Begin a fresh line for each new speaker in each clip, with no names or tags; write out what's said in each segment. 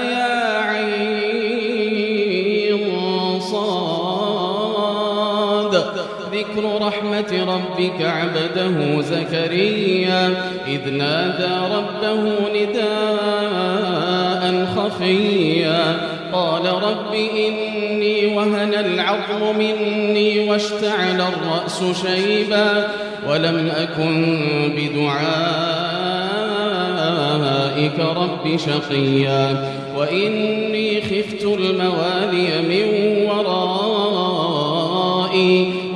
يا عين صاد. ذكر رحمة ربك عبده زكريا إذ نادى ربه نداء خفيا قال رب إني وهن العظم مني واشتعل الرأس شيبا ولم أكن بدعائك رب شقيا وإني خفت الموالي من ورائي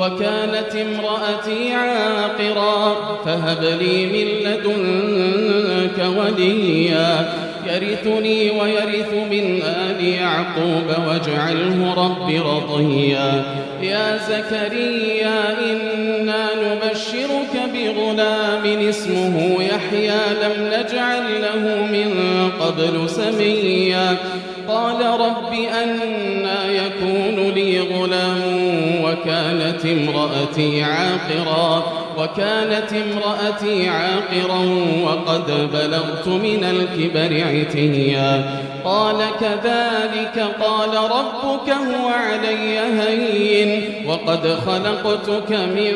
وكانت امرأتي عاقرا فهب لي من لدنك وليا يرثني ويرث من آل يعقوب واجعله رب رضيا يا زكريا إنا نبشرك بغلام اسمه يحيى لم نجعل له من قبل سميا قال رب أنى يكون لي غلام وكانت امرأتي عاقرا وقد بلغت من الكبر عتيا قال كذلك قال ربك هو علي هين وقد خلقتك من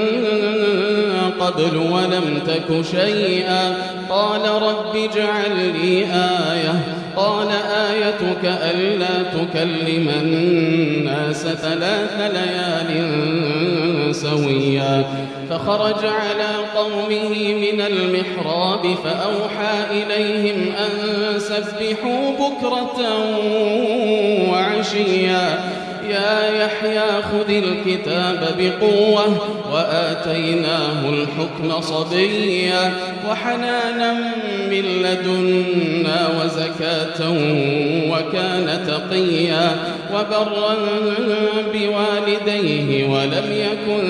قبل ولم تك شيئا قال رب اجعل لي آية قال آيتك ألا تكلم الناس 3 ليال سويا فخرج على قومه من المحراب فأوحى إليهم أن سبحوا بكرة وعشيا يا يحيى خذ الكتاب بقوة وآتيناه الحكم صبيا وحنانا من لدنا وزكاة وكان تقيا وبرا بوالديه ولم يكن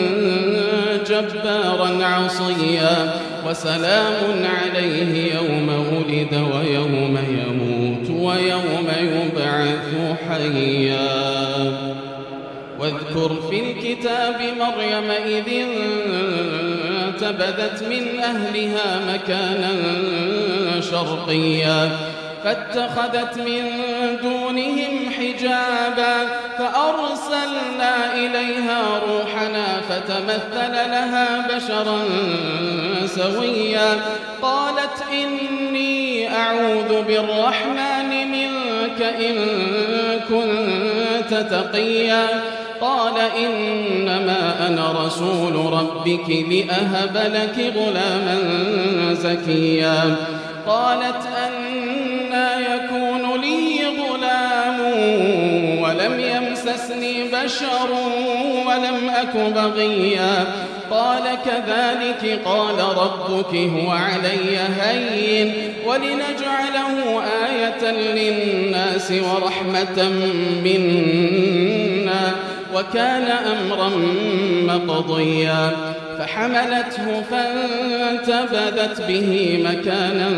جبارا عصيا وسلام عليه يوم ولد ويوم يموت ويوم يبعث حيا واذكر في الكتاب مريم إذ انتبذت من أهلها مكانا شرقيا فاتخذت من دونهم حجابا فأرسلنا إليها روحنا فتمثل لها بشرا سويا قالت إني أعوذ بالرحمن منك إن كنت تقيا قال إنما أنا رسول ربك لأهب لك غلاما زكيا قالت أنى يكون لي غلام ولم يمسسني بشر ولم أك بغيا قال كذلك قال ربك هو علي هين ولنجعله آية للناس ورحمة منا وكان أمرا مقضيا فحملته فانتبذت به مكانا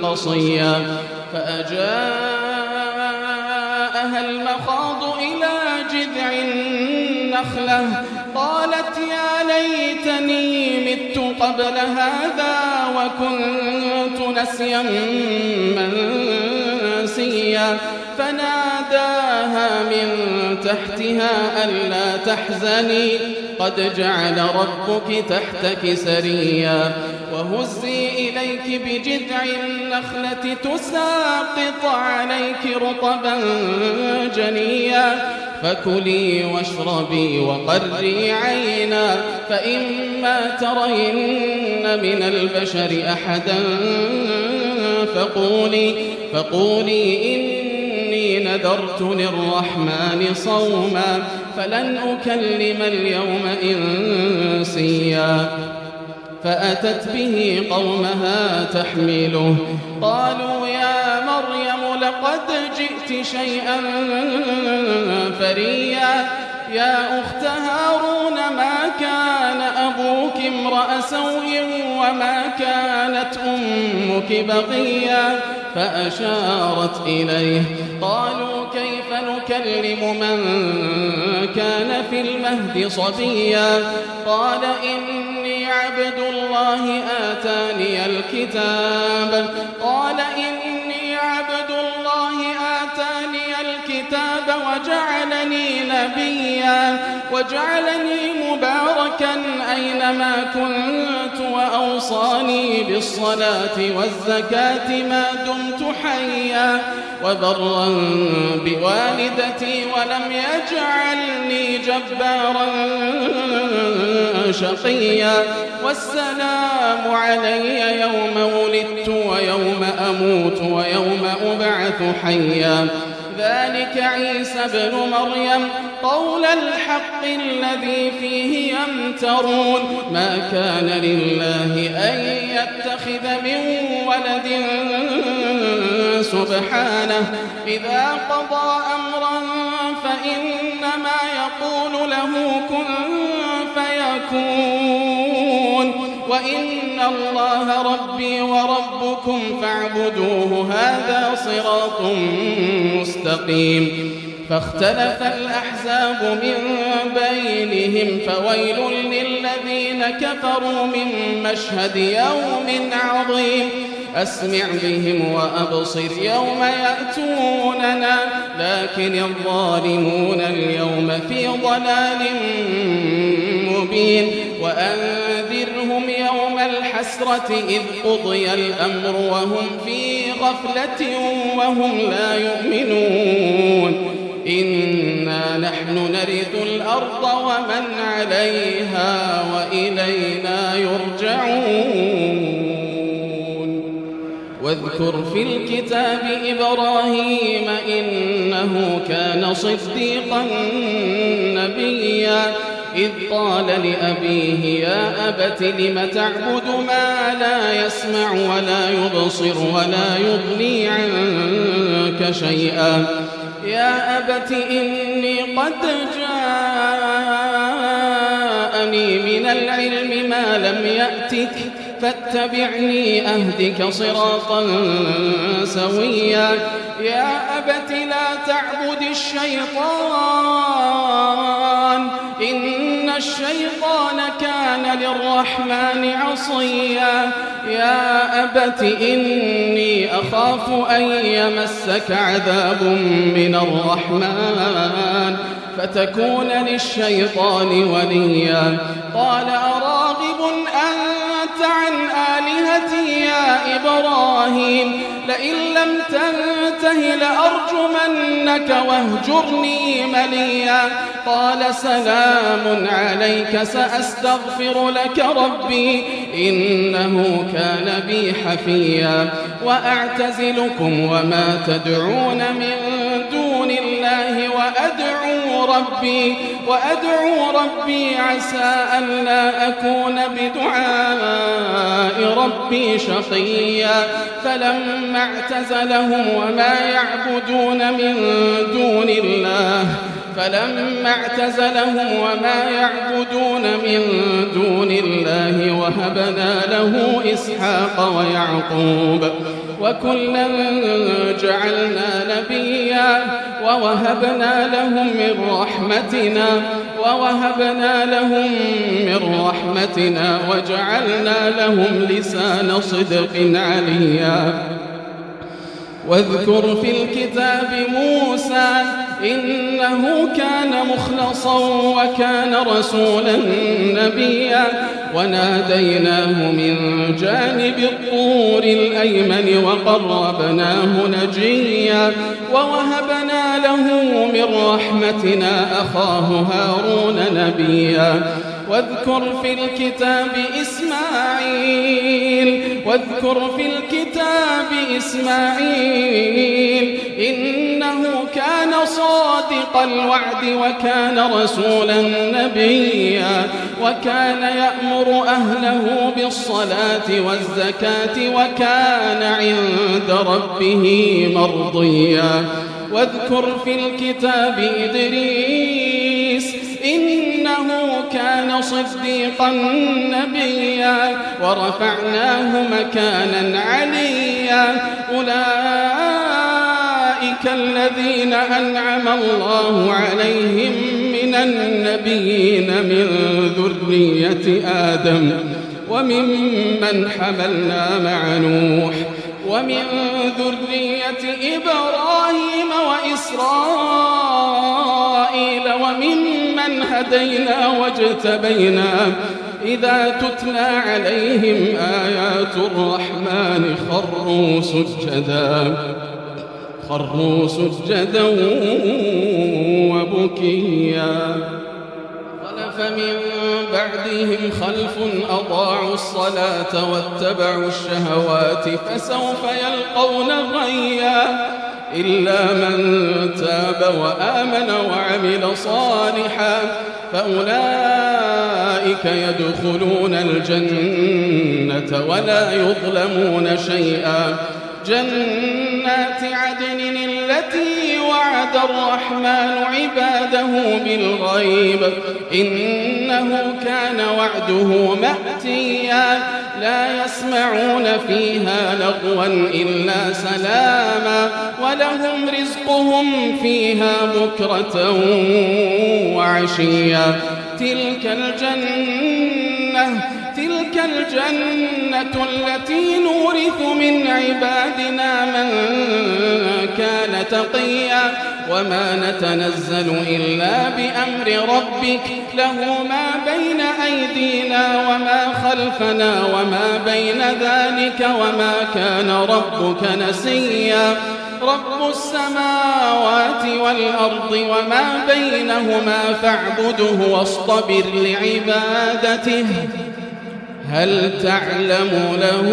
قصيا فأجاءها المخاض إلى جذع النخلة قالت يا ليتني مت قبل هذا وكنت نسيا منسيا فناداها من تحتها ألا تحزني قد جعل ربك تحتك سريا وهزي إليك بجذع النخلة تساقط عليك رطبا جنيا فكلي واشربي وقري عينا فإما ترين من البشر أحدا فقولي إني نذرت للرحمن صوما فلن أكلم اليوم إنسيا فأتت به قومها تحمله قالوا يا مريم لقد جئت شيئا فريا يا أخت هارون ما كان أبوك امرأ سوء وما كانت أمك بغيا فأشارت إليه قالوا كيف نكلم من كان في المهد صبيا قال إني عبد الله آتاني الكتاب وجعلني مباركا أينما كنت وأوصاني بالصلاة والزكاة ما دمت حيا وبرا بوالدتي ولم يجعلني جبارا شقيا والسلام علي يوم ولدت ويوم أموت ويوم أبعث حيا ذلك عيسى ابن مريم قول الحق الذي فيه يمترون ما كان لله أن يتخذ من ولد سبحانه إذا قضى أمرا فإنما يقول له كن فيكون وإن الله ربي وربكم فاعبدوه هذا صراط مستقيم فاختلف الأحزاب من بينهم فويل للذين كفروا من مشهد يوم عظيم أسمع بهم وأبصر يوم يأتوننا لكن الظالمون اليوم في ضلال مبين وأنذرهم يوم الحسرة إذ قضي الأمر وهم في غفلة وهم لا يؤمنون إنا نحن نرث الأرض ومن عليها وإلينا يرجعون واذكر في الكتاب إبراهيم إنه كان صديقا نبيا إذ قال لأبيه يا أبت لم تعبد ما لا يسمع ولا يبصر ولا يغني عنك شيئا يا أبت إني قد جاءني من العلم ما لم يأتك فاتبعني أهدك صراطا سويا يا أبت لا تعبد الشيطان إن الشيطان كان للرحمن عصيا يا أبت إني أخاف أن يمسك عذاب من الرحمن فتكون للشيطان وليا قال أراغب أنت عن آلهتي يا إبراهيم لئن لم تنته لأرجمنك واهجرني مليا قال سلام عليك سأستغفر لك ربي إنه كان بي حفيا وأعتزلكم وما تدعون من دون الله وأدعو ربي عسى ألا أكون بدعاء ربي شقيا فلما اعتزلهم وما يعبدون من دون الله وهبنا له إسحاق ويعقوب وكلا جعلنا نبيا ووهبنا لهم من رحمتنا وجعلنا لهم لسان صدق عليا واذكر في الكتاب موسى إنه كان مخلصا وكان رسولا نبيا وناديناه من جانب الطور الأيمن وقربناه نجيا ووهبنا له من رحمتنا أخاه هارون نبيا واذكر في الكتاب إسماعيل إنه كان صادق الوعد وكان رسولا نبيا وكان يأمر أهله بالصلاة والزكاة وكان عند ربه مرضيا واذكر في الكتاب إدريس إنه كان صديقا نبيا ورفعناه مكانا عليا أولئك الذين أنعم الله عليهم من النبيين من ذرية آدم وممن حملنا مع نوح ومن ذرية إبراهيم وإسرائيل وممن هدينا واجتبينا إذا تتلى عليهم آيات الرحمن خروا سجدا وبكيا خلف من بعدهم خلف أضاعوا الصلاة واتبعوا الشهوات فسوف يلقون غيا إلا من تاب وآمن وعمل صالحا فأولئك يدخلون الجنة ولا يظلمون شيئا جنات عدن التي وعد الرحمن عباده بالغيب إنه كان وعده مأتيا لا يسمعون فيها لغوا إلا سلاما ولهم رزقهم فيها بكرة وعشيا تلك الجنة التي نورث من عبادنا من كان تقيا وما نتنزل إلا بأمر ربك له ما بين أيدينا وما خلفنا وما بين ذلك وما كان ربك نسيا رب السماوات والأرض وما بينهما فاعبده واصطبر لعبادته هل تعلم له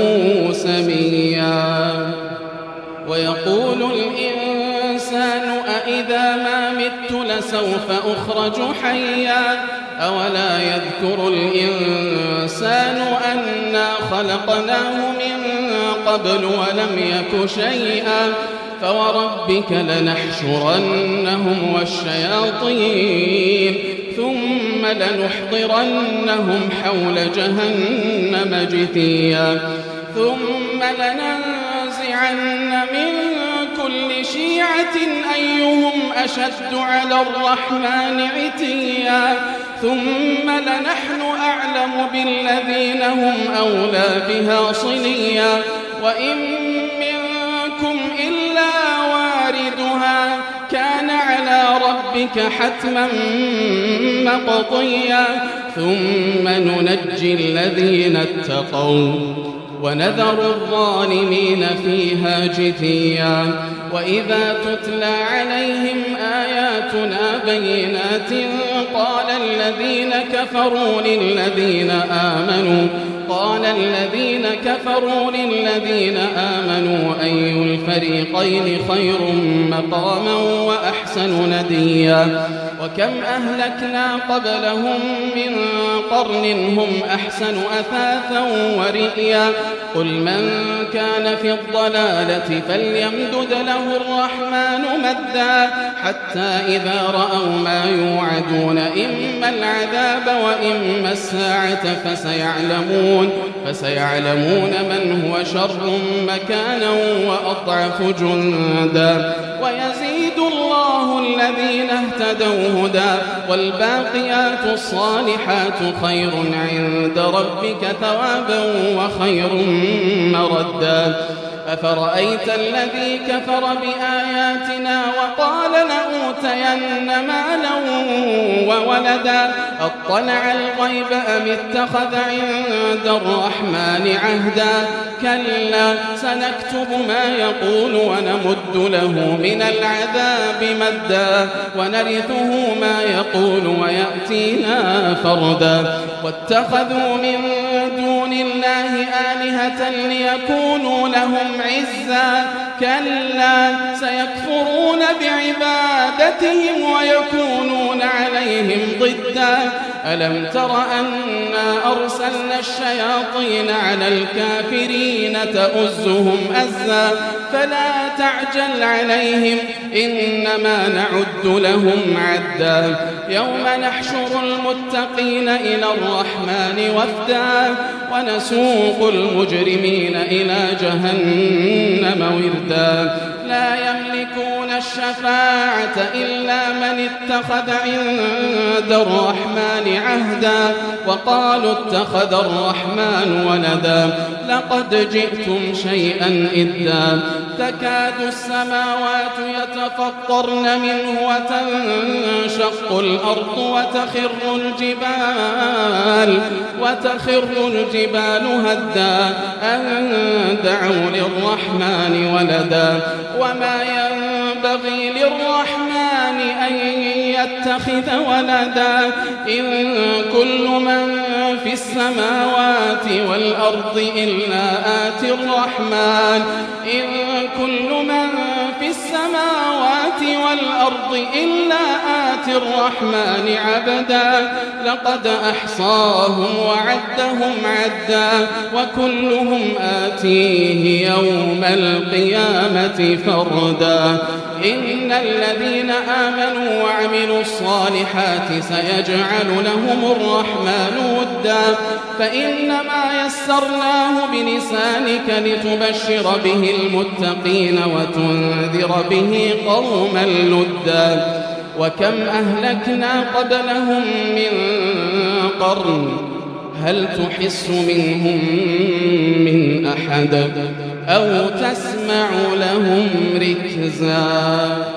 سميا ويقول الإنسان أإذا ما مت لسوف أخرج حيا أولا يذكر الإنسان أنا خلقناه من قبل ولم يك شيئا فوربك لنحشرنهم والشياطين ثم لنحضرنهم حول جهنم جثيا ثم لننزعن من كل شيعة أيهم أشد على الرحمن عتيا ثم لنحن أعلم بالذين هم أولى بها صليا وإن منكم إلا واردها كان على ربك حتما مقضيا ثم ننجي الذين اتقوا ونذر الظالمين فيها جثيا وإذا تتلى عليهم آياتنا بينات قال الذين كفروا للذين آمنوا أي الفريقين خير مقاما وأحسن نديا وكم أهلكنا قبلهم من قرن هم أحسن أثاثا ورئيا قل من كان في الضلالة فليمدد له الرحمن مدا حتى إذا رأوا ما يوعدون إما العذاب وإما الساعة فسيعلمون من هو شر مكانا وأضعف جندا ويزيد الله الذين اهتدوا هدى والباقيات الصالحات خير عند ربك ثوابا وخير مردا أفرأيت الذي كفر بآياتنا وقال لأوتين مالا وولدا أطلع الغيب أم اتخذ عند الرحمن عهدا كلا سنكتب ما يقول ونمد له من العذاب مدا ونرثه ما يقول ويأتينا فردا واتخذوا من دون الله آلهة ليكونوا لهم عزا كلا سيكفرون بعبادتهم ويكونون عليهم ضدا ألم تر أنا أرسلنا الشياطين على الكافرين تؤزهم أزا فلا تعجل عليهم إنما نعد لهم عدا يوم نحشر المتقين إلى الرحمن وفدا ونسوق المجرمين إلى جهنم وردا لا يملكون الشفاعة إلا من اتخذ عند الرحمن عهدا وقالوا اتخذ الرحمن ولدا لقد جئتم شيئا إدا تكاد السماوات يتفطرن منه وتنشق الأرض وتخر الجبال هدا أن دعوا للرحمن ولدا وما ينبغي للرحمن أن يتخذ ولدا إن كل من في السماوات والأرض إلا آتي الرحمن عبدا لقد أحصاهم وعدهم عدا وكلهم آتيه يوم القيامة فردا إن الذين آمنوا وعملوا الصالحات سيجعل لهم الرحمن ودا فإنما يسرناه بلسانك لتبشر به المتقين وتنذر به قوما لدا وكم أهلكنا قبلهم من قرن هل تحس منهم من أحد أو تسمع لهم ركزا